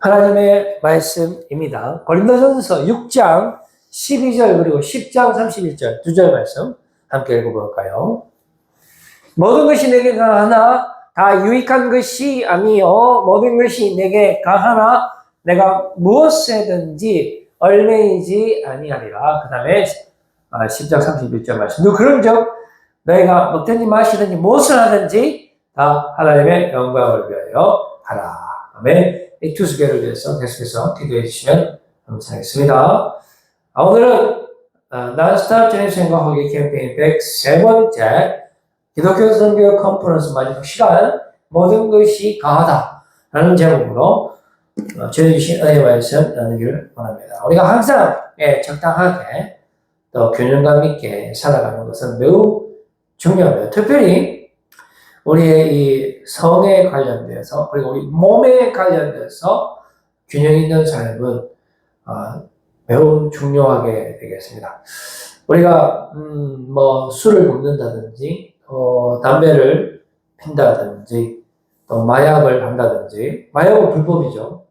하나님의 말씀입니다. 고린도전서 6장 12절 그리고 10장 31절 두 절 말씀 함께 읽어볼까요? 모든 것이 내게 가하나 다 유익한 것이 아니요 모든 것이 내게 가하나 내가 무엇에든지 얼매이지 아니하리라. 그 다음에 10장 31절 말씀. 그런즉 너희가 먹든지 마시든지 무엇을 하든지 다 하나님의 영광을 위하여 하라. 아멘. 이 투수계를 위해서 계속해서 기도해 주시면 감사하겠습니다. 오늘은 난스탑 전입생과학의 캠페인 103번째 기독교 선교 컨퍼런스 마지막 시간 모든 것이 가하다 라는 제목으로 전해주신 은혜 말씀 나누기를 원합니다. 우리가 항상 적당하게 또 균형감 있게 살아가는 것은 매우 중요합니다. 특별히 우리의 이 성에 관련돼서 그리고 우리 몸에 관련돼서 균형 있는 삶은 매우 중요하게 되겠습니다. 우리가 뭐 술을 먹는다든지 담배를 핀다든지 또 마약을 한다든지 마약은 불법이죠.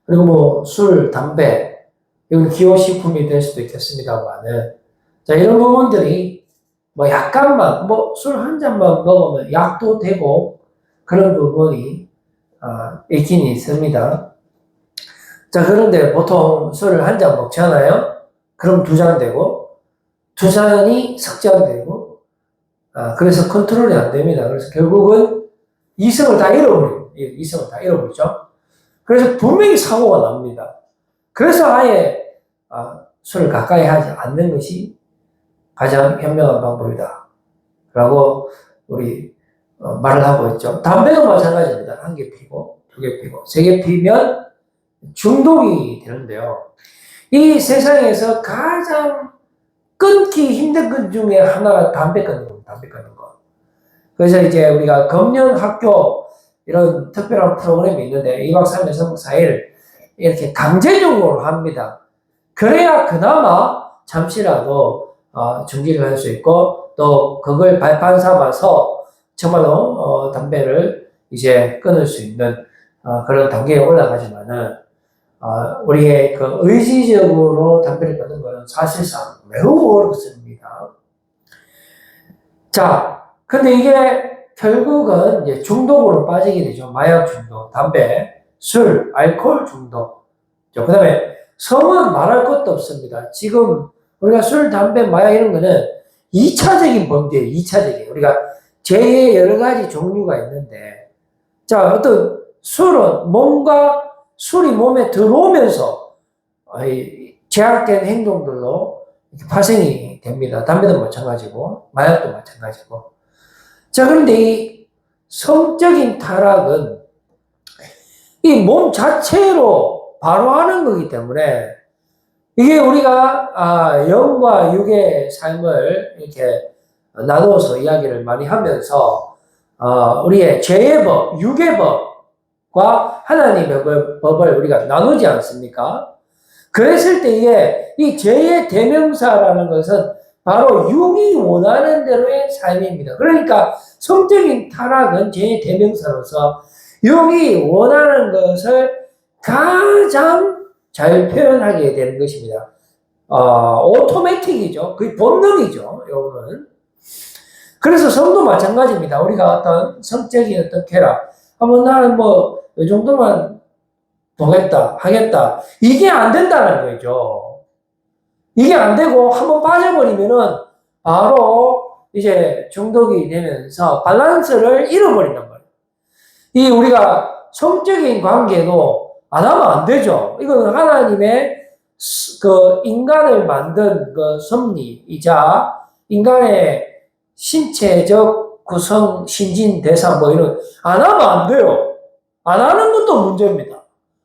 그리고 뭐 술, 담배 이건 기호식품이 될 수도 있겠습니다만은 자 이런 부분들이 뭐 약간만 술 한 잔만 먹으면 약도 되고 그런 부분이 있긴 있습니다. 자 그런데 보통 술을 한 잔 먹잖아요. 그럼 두 잔 되고 두 잔이 석 잔 되고 그래서 컨트롤이 안 됩니다. 그래서 결국은 이성을 다 잃어버려요. 이성을 다 잃어버리죠. 그래서 분명히 사고가 납니다. 그래서 아예 술을 가까이 하지 않는 것이 가장 현명한 방법이다 라고 우리 말을 하고 있죠. 담배도 마찬가지입니다. 한 개 피고 두 개 피고 세 개 피면 중독이 되는데요. 이 세상에서 가장 끊기 힘든 것 중에 하나가 담배 끊는 겁니다. 담배 끊는 거. 그래서 이제 우리가 금년 학교 이런 특별한 프로그램이 있는데 2박 3일, 3박 4일 이렇게 강제적으로 합니다. 그래야 그나마 잠시라도 정지를 할 수 있고 또 그걸 발판 삼아서 정말로 담배를 이제 끊을 수 있는 그런 단계에 올라가지만은 우리의 그 의지적으로 담배를 끊는 것은 사실상 매우 어렵습니다. 자, 근데 이게 결국은 이제 중독으로 빠지게 되죠. 마약 중독, 담배, 술, 알코올 중독. 그 다음에 성은 말할 것도 없습니다. 지금 우리가 술, 담배, 마약 이런 거는 2차적인 범죄예요. 2차적인. 우리가 죄의 여러 가지 종류가 있는데 자, 어떤 술은 술이 몸에 들어오면서 제약된 행동들로 발생이 됩니다. 담배도 마찬가지고 마약도 마찬가지고. 자, 그런데 이 성적인 타락은 이 몸 자체로 바로 하는 거기 때문에 이게 우리가 영과 육의 삶을 이렇게 나누어서 이야기를 많이 하면서 우리의 죄의 법, 육의 법과 하나님의 법을 우리가 나누지 않습니까? 그랬을 때에 이 죄의 대명사라는 것은 바로 육이 원하는 대로의 삶입니다. 그러니까 성적인 타락은 죄의 대명사로서 육이 원하는 것을 가장 잘 표현하게 되는 것입니다. 오토매틱이죠. 거의 본능이죠. 요거는. 그래서 성도 마찬가지입니다. 우리가 어떤 성적인 어떤 쾌락, 나는 이 정도만 보겠다, 하겠다. 이게 안 된다는 거죠. 이게 안 되고 한번 빠져버리면은 바로 이제 중독이 되면서 밸런스를 잃어버린단 말이에요. 우리가 성적인 관계도 안 하면 안 되죠. 이건 하나님의 그 인간을 만든 그 섭리이자 인간의 신체적 구성, 신진, 대사 이런 안 하면 안 돼요. 안 하는 것도 문제입니다.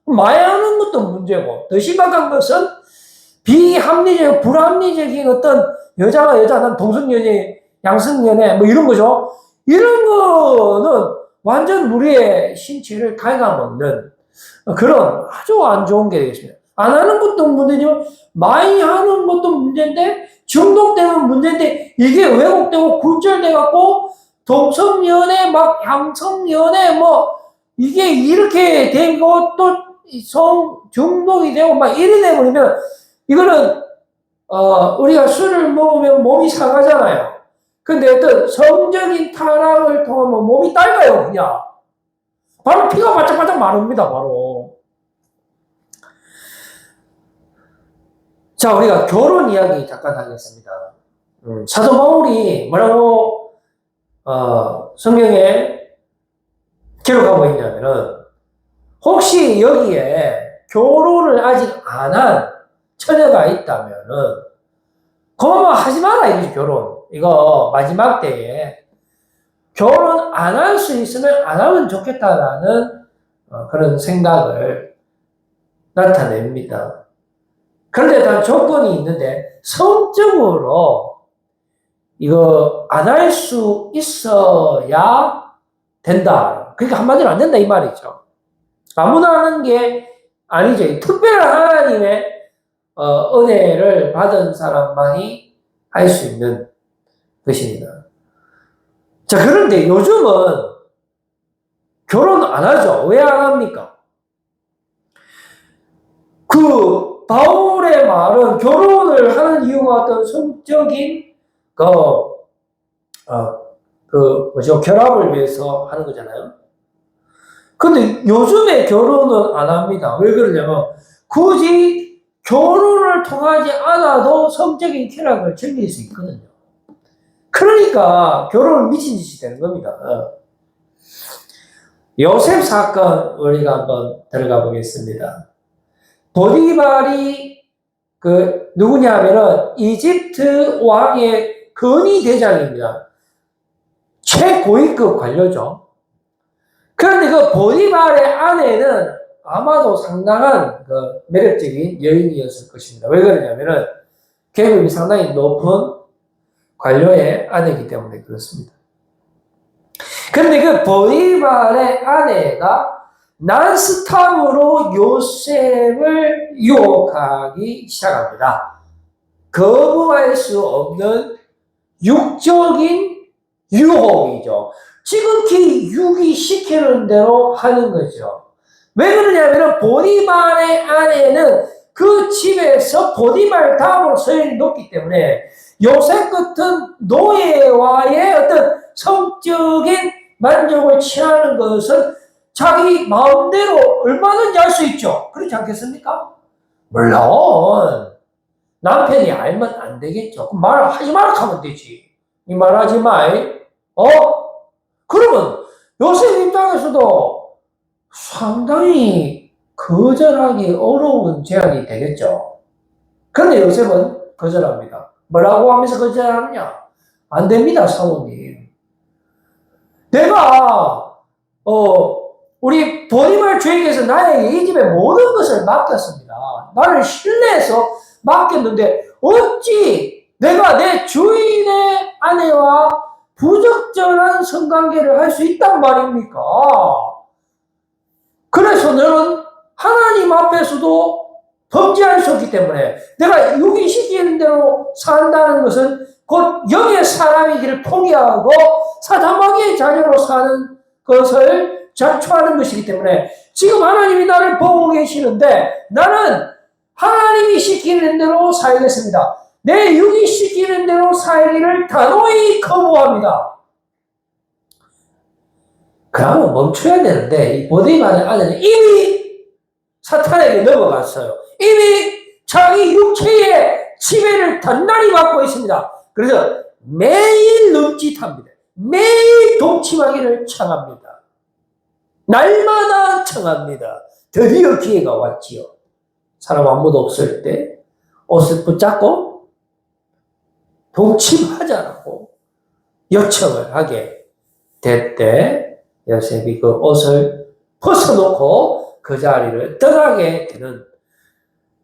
마약하는 것도 문제고 더 심각한 것은 비합리적, 불합리적인 어떤 여자가 여자, 난 동성연애, 양성연애 이런 거죠. 이런 거는 완전 우리의 신체를 갉아먹는 그런 아주 안 좋은 게 되겠습니다. 안 하는 것도 문제지만 많이 하는 것도 문제인데 중독되면 문제인데 이게 왜곡되고 굴절돼갖고 동성연애 양성연애 이게 이렇게 된 것도 성 중독이 되고 막 이래 돼버리면 이거는 우리가 술을 먹으면 몸이 상하잖아요. 근데 어떤 성적인 타락을 통하면 몸이 딸가요, 그냥. 바로 피가 바짝바짝 마릅니다, 바로. 자, 우리가 결혼 이야기 잠깐 하겠습니다. 사도 바울이 뭐라고, 성경에 기록하고 있냐면은, 혹시 여기에 결혼을 아직 안 한 처녀가 있다면은, 그만 하지 마라, 이거지, 결혼. 이거 마지막 때에 결혼 안 할 수 있으면 안 하면 좋겠다라는 그런 생각을 나타냅니다. 그런데 단 조건이 있는데 성적으로 이거 안 할 수 있어야 된다. 그러니까 한마디로 안 된다 이 말이죠. 아무나 하는 게 아니죠. 특별한 하나님의 은혜를 받은 사람만이 할 수 있는 것입니다. 자, 그런데 요즘은 결혼 안 하죠. 왜 안 합니까? 그 바울의 말은 결혼을 하는 이유가 어떤 성적인 결합을 위해서 하는 거잖아요. 근데 요즘에 결혼은 안 합니다. 왜 그러냐면 굳이 결혼을 통하지 않아도 성적인 쾌락을 즐길 수 있거든요. 그러니까 결혼은 미친 짓이 되는 겁니다. 요셉 사건 우리가 한번 들어가 보겠습니다. 보디발이 누구냐면은 이집트 왕의 건의 대장입니다. 최고위급 관료죠. 그런데 그 보디발의 아내는 아마도 상당한 매력적인 여인이었을 것입니다. 왜 그러냐면은 계급이 상당히 높은 관료의 아내이기 때문에 그렇습니다. 그런데 그 보디발의 아내가 난스탑으로 요셉을 유혹하기 시작합니다. 거부할 수 없는 육적인 유혹이죠. 지극히 유기시키는 대로 하는 거죠. 왜 그러냐면 보디발의 아내는 그 집에서 보디발 다음으로 서열이 높기 때문에 요셉 같은 노예와의 어떤 성적인 만족을 취하는 것은 자기 마음대로 얼마든지 할 수 있죠. 그렇지 않겠습니까? 물론 남편이 알면 안 되겠죠. 그럼 말하지 말라 하면 되지. 이 말하지 마. 그러면 요셉 입장에서도 상당히 거절하기 어려운 제안이 되겠죠. 그런데 요셉은 거절합니다. 뭐라고 하면서 거절하느냐? 안 됩니다, 사모님. 내가 우리 보디발 주에게서 나에게 이 집의 모든 것을 맡겼습니다. 나를 신뢰해서 맡겼는데 어찌 내가 내 주인의 아내와 부적절한 성관계를 할 수 있단 말입니까? 그래서 너는 하나님 앞에서도 범죄할 수 없기 때문에 내가 유기시키는 대로 산다는 것은 곧 영의 사람이기를 포기하고 사자마귀의 자녀로 사는 것을 자초하는 것이기 때문에 지금 하나님이 나를 보고 계시는데 나는 하나님이 시키는 대로 살겠습니다. 내 육이 시키는 대로 살기를 단호히 거부합니다. 그러면 멈춰야 되는데 이 보디발의 아내는 이미 사탄에게 넘어갔어요. 이미 자기 육체의 지배를 단단히 받고 있습니다. 그래서 매일 눈짓합니다. 매일 동침하기를 청합니다. 날마다 청합니다. 드디어 기회가 왔지요. 사람 아무도 없을 때 옷을 붙잡고 동침하자라고 요청을 하게 됐대. 요셉이 그 옷을 벗어놓고 그 자리를 떠나게 되는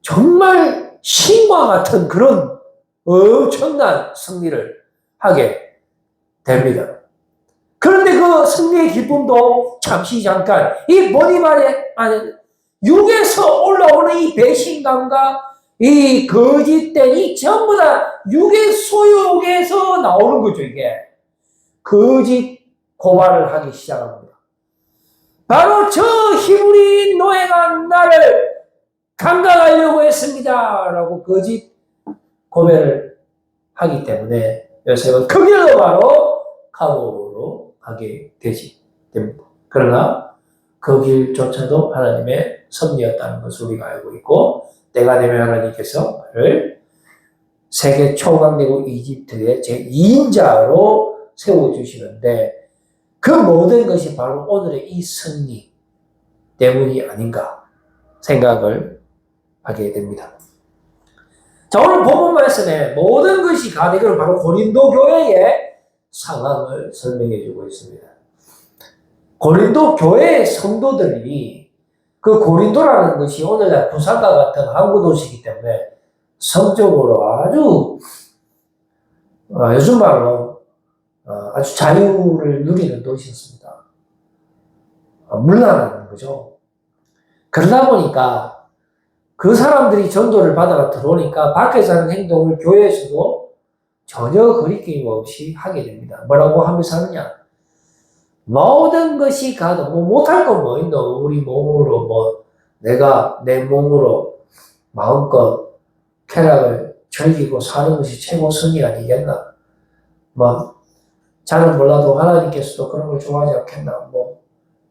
정말 신과 같은 그런 엄청난 승리를 하게 됩니다. 그런데 그 승리의 기쁨도 잠시 잠깐 이 보디발의 아내 육에서 올라오는 이 배신감과 이 거짓된 이 전부 다 육의 소욕에서 나오는 거죠. 이게 거짓 고발을 하기 시작합니다. 바로 저 히브리 노예가 나를 강간하려고 했습니다. 라고 거짓 고백을 하기 때문에 요셉은 그 길로 바로 감옥으로 가게 됩니다. 그러나 그 길조차도 하나님의 섭리였다는 것을 우리가 알고 있고, 때가 되면 하나님께서 그를 세계 초강대국 이집트의 제2인자로 세워주시는데, 그 모든 것이 바로 오늘의 이 승리 때문이 아닌가 생각을 하게 됩니다. 자, 오늘 본문 말씀에 모든 것이 가되기를 바로 고린도 교회의 상황을 설명해 주고 있습니다. 고린도 교회의 성도들이, 그 고린도라는 것이 오늘날 부산과 같은 항구 도시이기 때문에 성적으로 아주 요즘 말로 아주 자유를 누리는 도시였습니다. 물러나는 거죠. 그러다 보니까 그 사람들이 전도를 받아가 들어오니까 밖에서 하는 행동을 교회에서도 전혀 거리낌 없이 하게 됩니다. 뭐라고 하면서 하느냐? 모든 것이 가도, 못할 건 뭐 있노? 우리 몸으로, 내가 내 몸으로 마음껏 쾌락을 즐기고 사는 것이 최고 승리 아니겠나? 잘은 몰라도 하나님께서도 그런 걸 좋아하지 않겠나?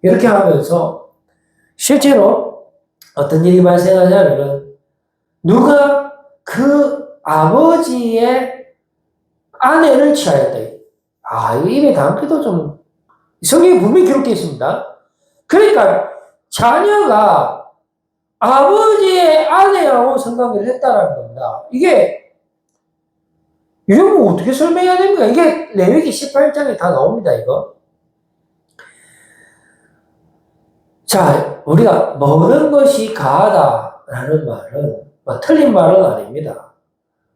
이렇게 하면서 실제로 어떤 일이 발생하냐면은, 누가 그 아버지의 아내를 취하였다. 이거 입에 담기도 좀, 성경에 분명히 기록되어 있습니다. 그러니까 자녀가 아버지의 아내하고 성관계를 했다는 겁니다. 이게 어떻게 설명해야 됩니까? 이게 레위기 18장에 다 나옵니다, 이거. 자, 우리가 모든 것이 가하다라는 말은 틀린 말은 아닙니다.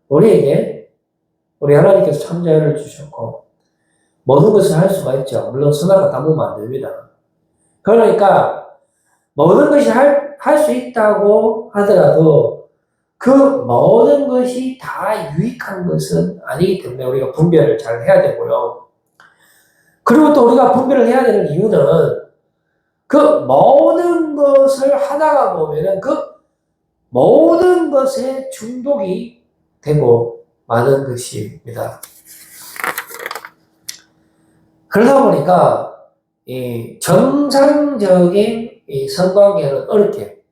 우리 하나님께서 참자를 주셨고 모든 것을 할 수가 있죠. 물론 선악과 담으면 안 됩니다. 그러니까 모든 것이 할 수 있다고 하더라도 그 모든 것이 다 유익한 것은 아니기 때문에 우리가 분별을 잘 해야 되고요. 그리고 또 우리가 분별을 해야 되는 이유는, 그 모든 것을 하다가 보면은 그 모든 것에 중독이 되고 마는 것입니다. 그러다 보니까 이 정상적인 이 성관계는 어렵게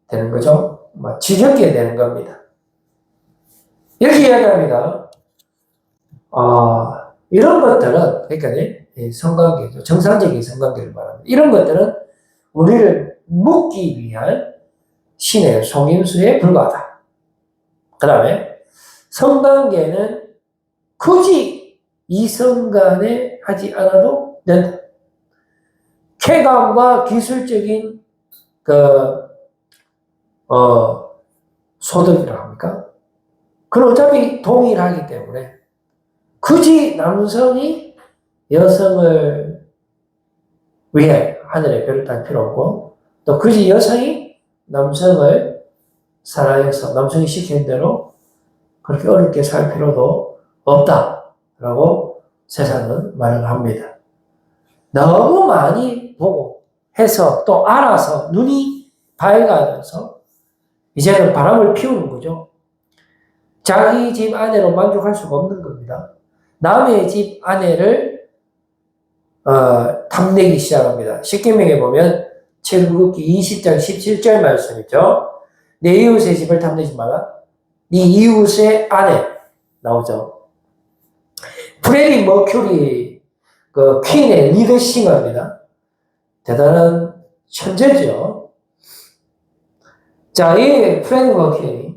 되는 거죠. 지겹게 되는 겁니다. 이렇게 이야기합니다. 이런 것들은, 그러니까 성관계죠. 정상적인 성관계를 말합니다. 이런 것들은 우리를 묶기 위한 신의 속임수에 불과하다. 그 다음에 성관계는 굳이 이성 간에 하지 않아도 된다. 쾌감과 기술적인 소득이라고 합니까? 그건 어차피 동일하기 때문에 굳이 남성이 여성을 위해 하늘에 별을 딸 필요 없고, 또 굳이 여성이 남성을 사랑해서 남성이 시키는 대로 그렇게 어렵게 살 필요도 없다라고 세상은 말을 합니다. 너무 많이 보고 해서 또 알아서 눈이 밝아져서 이제는 바람을 피우는 거죠. 자기 집 아내로 만족할 수가 없는 겁니다. 남의 집 아내를 탐내기 시작합니다. 십계명에 보면 출애굽기 20장 17절 말씀이죠. 내 이웃의 집을 탐내지 마라. 네 이웃의 아내 나오죠. 프레디 머큐리 그 퀸의 리드 싱어입니다. 대단한 천재죠. 자, 이 프레디 머큐리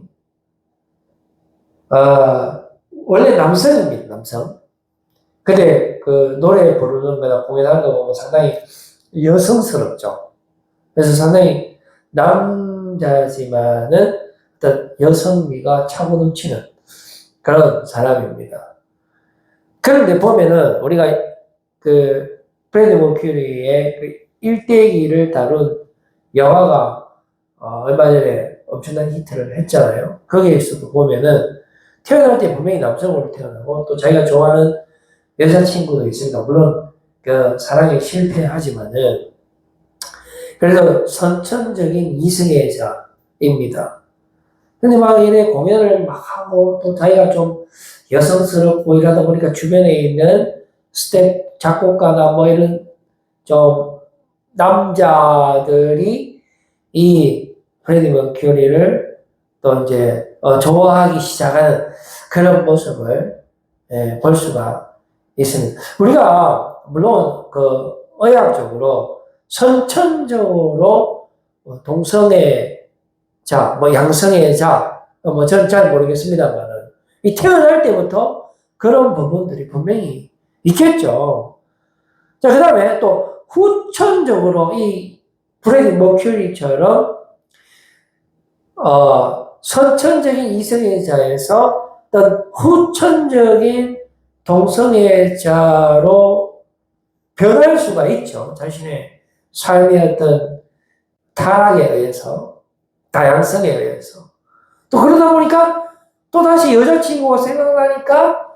원래 남성입니다. 남성. 근데 그 노래 부르는 거나 공연하는 거 보면 상당히 여성스럽죠. 그래서 상당히 남자지만은 어떤 여성미가 차고 넘치는 그런 사람입니다. 그런데 보면은 우리가 그 프레디 머큐리의 그 일대기를 다룬 영화가 얼마 전에 엄청난 히트를 했잖아요. 거기에서도 보면은 태어날 때 분명히 남성으로 태어나고 또 자기가 좋아하는 여자친구도 있습니다. 물론 그 사랑에 실패하지만은 그래서 선천적인 이승의 자입니다. 근데 막 이래 공연을 막 하고 또 자기가 좀 여성스럽고 이러다 보니까 주변에 있는 스텝 작곡가나 뭐 이런 좀 남자들이 이 프레디 머큐리를 또 이제 좋아하기 시작하는 그런 모습을 볼 수가 있습니다. 우리가 물론 그 의학적으로 선천적으로 동성애자, 뭐 양성애자, 뭐 저는 잘 모르겠습니다만은 이 태어날 때부터 그런 부분들이 분명히 있겠죠. 자, 그 다음에 또 후천적으로 이 프레디 머큐리처럼 선천적인 이성애자에서 어떤 후천적인 동성애자로 변할 수가 있죠. 자신의 삶의 어떤 타락에 의해서, 다양성에 의해서. 또 그러다 보니까 또 다시 여자친구가 생각나니까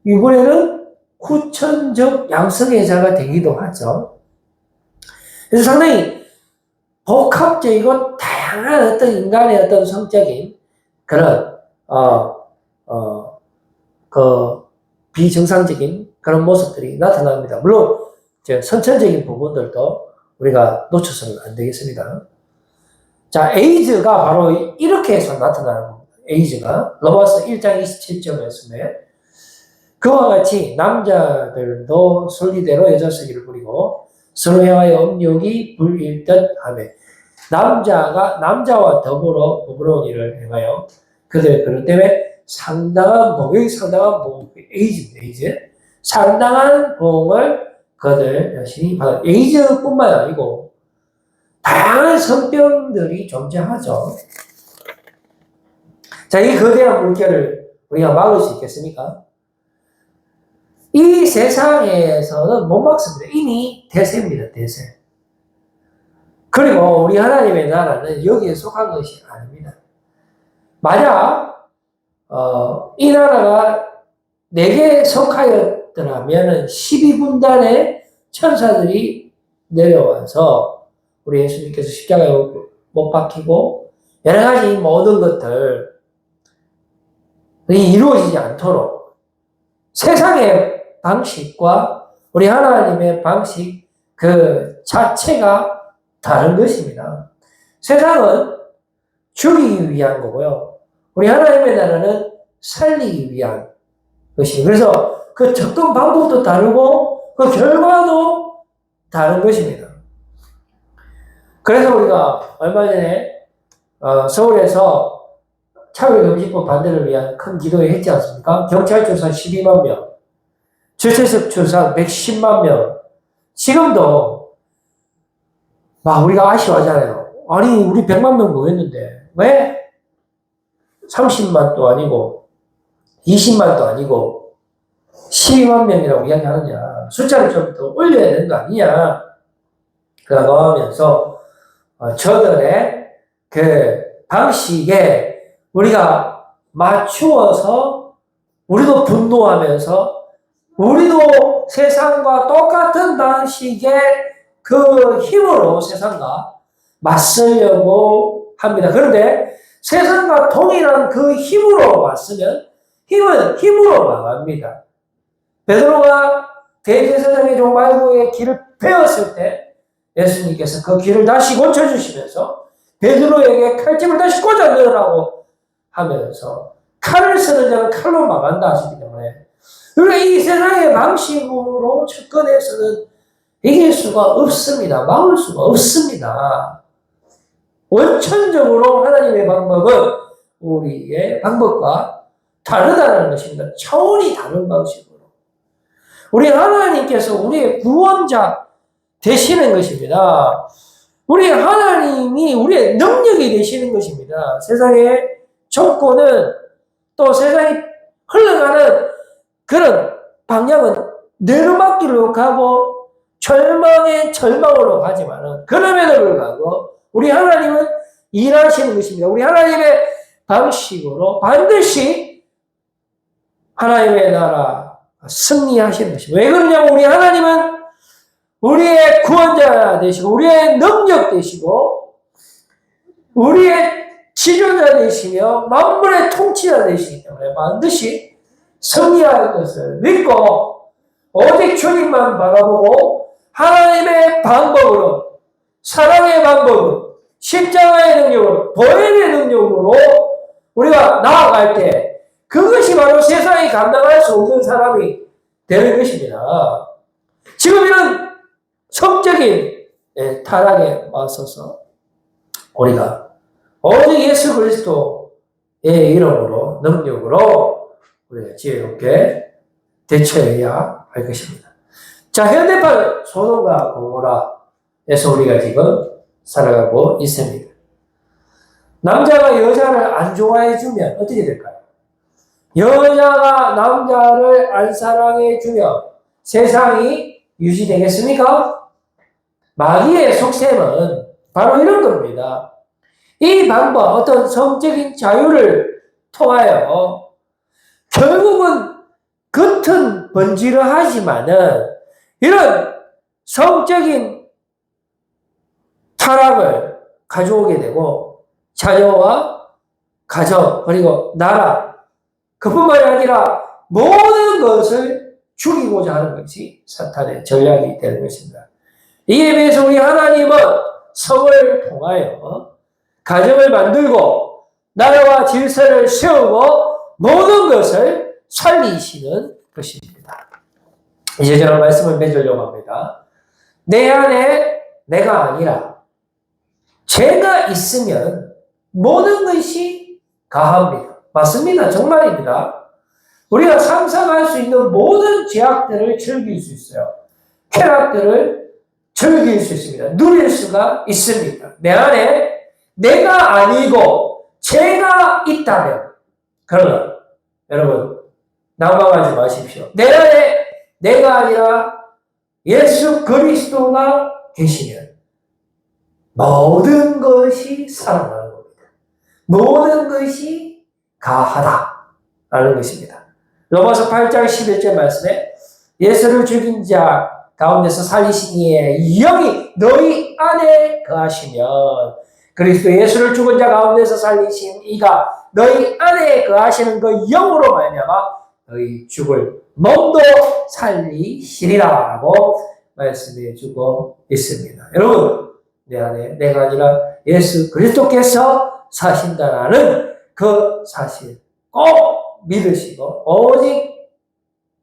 이번에는 후천적 양성애자가 되기도 하죠. 그래서 상당히 복합적이고 다양한 어떤 인간의 어떤 성적인 그런, 비정상적인 그런 모습들이 나타납니다. 물론, 선천적인 부분들도 우리가 놓쳐서는 안 되겠습니다. 자, 에이즈가 바로 이렇게 해서 나타나는 겁니다. 에이즈가. 로마서 1장 27절 말씀에 그와 같이 남자들도 순리대로 여자 세기를 부리고 서로 향하여 음욕이 불일듯 하며 남자가 남자와 더불어 부끄러운 일을 행하여 그들 그런 때문에 상당한 봉, 여기 상당한 봉, 에이즈입니다. 에이즈. 상당한 봉을 그들 여신이 받아. 에이즈뿐만 아니고 다양한 성병들이 존재하죠. 자, 이 거대한 물결을 우리가 막을 수 있겠습니까? 이 세상에서는 못 막습니다. 이미 대세입니다. 대세. 그리고 우리 하나님의 나라는 여기에 속한 것이 아닙니다. 만약 이 나라가 내게 속하였더라면 12분단의 천사들이 내려와서 우리 예수님께서 십자가에 못 박히고 여러 가지 모든 것들이 이루어지지 않도록 세상의 방식과 우리 하나님의 방식 그 자체가 다른 것입니다. 세상은 죽이기 위한 거고요. 우리 하나님의 나라는 살리기 위한 것입니다. 그래서 그 접근 방법도 다르고 그 결과도 다른 것입니다. 그래서 우리가 얼마 전에 서울에서 차별금지법 반대를 위한 큰 기도회 했지 않습니까? 경찰 조사 12만 명, 주최석 조사 110만 명. 지금도 막 우리가 아쉬워하잖아요. 아니 우리 100만 명 모였는데 왜 30만도 아니고 20만도 아니고 12만 명이라고 이야기하느냐. 숫자를 좀 더 올려야 되는 거 아니냐. 라고 하면서 저들의 그 방식에 우리가 맞추어서 우리도 분노하면서 우리도 세상과 똑같은 방식의 그 힘으로 세상과 맞서려고 합니다. 그런데 세상과 동일한 그 힘으로 맞서면 힘은 힘으로 망합니다. 베드로가 대제사장의 종 말고의 길을 배웠을 때 예수님께서 그 길을 다시 고쳐주시면서 베드로에게 칼집을 다시 꽂아 넣으라고 하면서 칼을 쓰는 자는 칼로 망한다 하시기 때문에 그러니까 이 세상의 방식으로 접근해서는 이길 수가 없습니다. 막을 수가 없습니다. 원천적으로 하나님의 방법은 우리의 방법과 다르다는 것입니다. 차원이 다른 방식으로. 우리 하나님께서 우리의 구원자 되시는 것입니다. 우리 하나님이 우리의 능력이 되시는 것입니다. 세상의 정권은 또 세상이 흘러가는 그런 방향은 내로막기로 가고 절망의 절망으로 가지만은 그럼에도 불구하고 우리 하나님은 일하시는 것입니다. 우리 하나님의 방식으로 반드시 하나님의 나라 승리하시는 것입니다. 왜 그러냐면 우리 하나님은 우리의 구원자 되시고 우리의 능력 되시고 우리의 치료자 되시며 만물의 통치자 되시기 때문에 반드시 승리할 것을 믿고 오직 주님만 바라보고 하나님의 방법으로 사랑의 방법으로 십자가의 능력으로 보혈의 능력으로 우리가 나아갈 때 그것이 바로 세상이 감당할 수 없는 사람이 되는 것입니다. 지금 이런 성적인 타락에 맞서서 우리가 오직 예수 그리스도의 이름으로 능력으로 우리가 지혜롭게 대처해야 할 것입니다. 자, 현대판 소돔과 고모라에서 우리가 지금 살아가고 있습니다. 남자가 여자를 안 좋아해주면 어떻게 될까요? 여자가 남자를 안 사랑해주면 세상이 유지되겠습니까? 마귀의 속셈은 바로 이런 겁니다. 이 방법, 어떤 성적인 자유를 통하여 결국은 겉은 번지르하지만은 이런 성적인 타락을 가져오게 되고 자녀와 가정 그리고 나라 그뿐만이 아니라 모든 것을 죽이고자 하는 것이 사탄의 전략이 되는 것입니다. 이에 비해서 우리 하나님은 성을 통하여 가정을 만들고 나라와 질서를 세우고 모든 것을 살리시는 것입니다. 이제 저는 말씀을 맺으려고 합니다. 내 안에 내가 아니라 죄가 있으면 모든 것이 가합니다. 맞습니다. 정말입니다. 우리가 상상할 수 있는 모든 죄악들을 즐길 수 있어요. 쾌락들을 즐길 수 있습니다. 누릴 수가 있습니다. 내 안에 내가 아니고 죄가 있다면 그러나 여러분 낙망하지 마십시오. 내 안에 내가 아니라 예수 그리스도가 계시면 모든 것이 살아나는 겁니다. 모든 것이 가하다라는 것입니다. 로마서 8장 11절 말씀에 예수를 죽인 자 가운데서 살리신 이의 영이 너희 안에 거하시면 그리스도 예수를 죽은 자 가운데서 살리신 이가 너희 안에 거하시는 그 영으로 말미암아 너희 죽을 몸도 살리시리라라고 말씀해 주고 있습니다. 여러분 내 안에 내가 아니라 예수 그리스도께서 사신다라는 그 사실 꼭 믿으시고 오직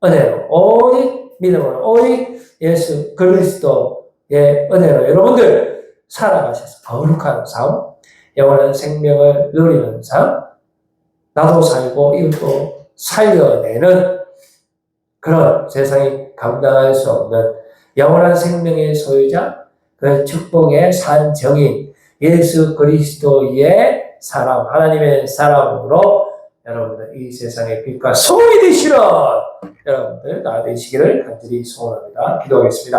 은혜로 오직 믿음으로 오직 예수 그리스도의 은혜로 여러분들 살아가셔서 거룩한 삶, 영원한 생명을 누리는 삶, 나도 살고 이웃도 살려내는 그런 세상이 감당할 수 없는 영원한 생명의 소유자, 그 축복의 산정인 예수 그리스도의 사람, 하나님의 사람으로 여러분들 이 세상의 빛과 소금이 되시는 여러분들 다 되시기를 간절히 소원합니다. 기도하겠습니다.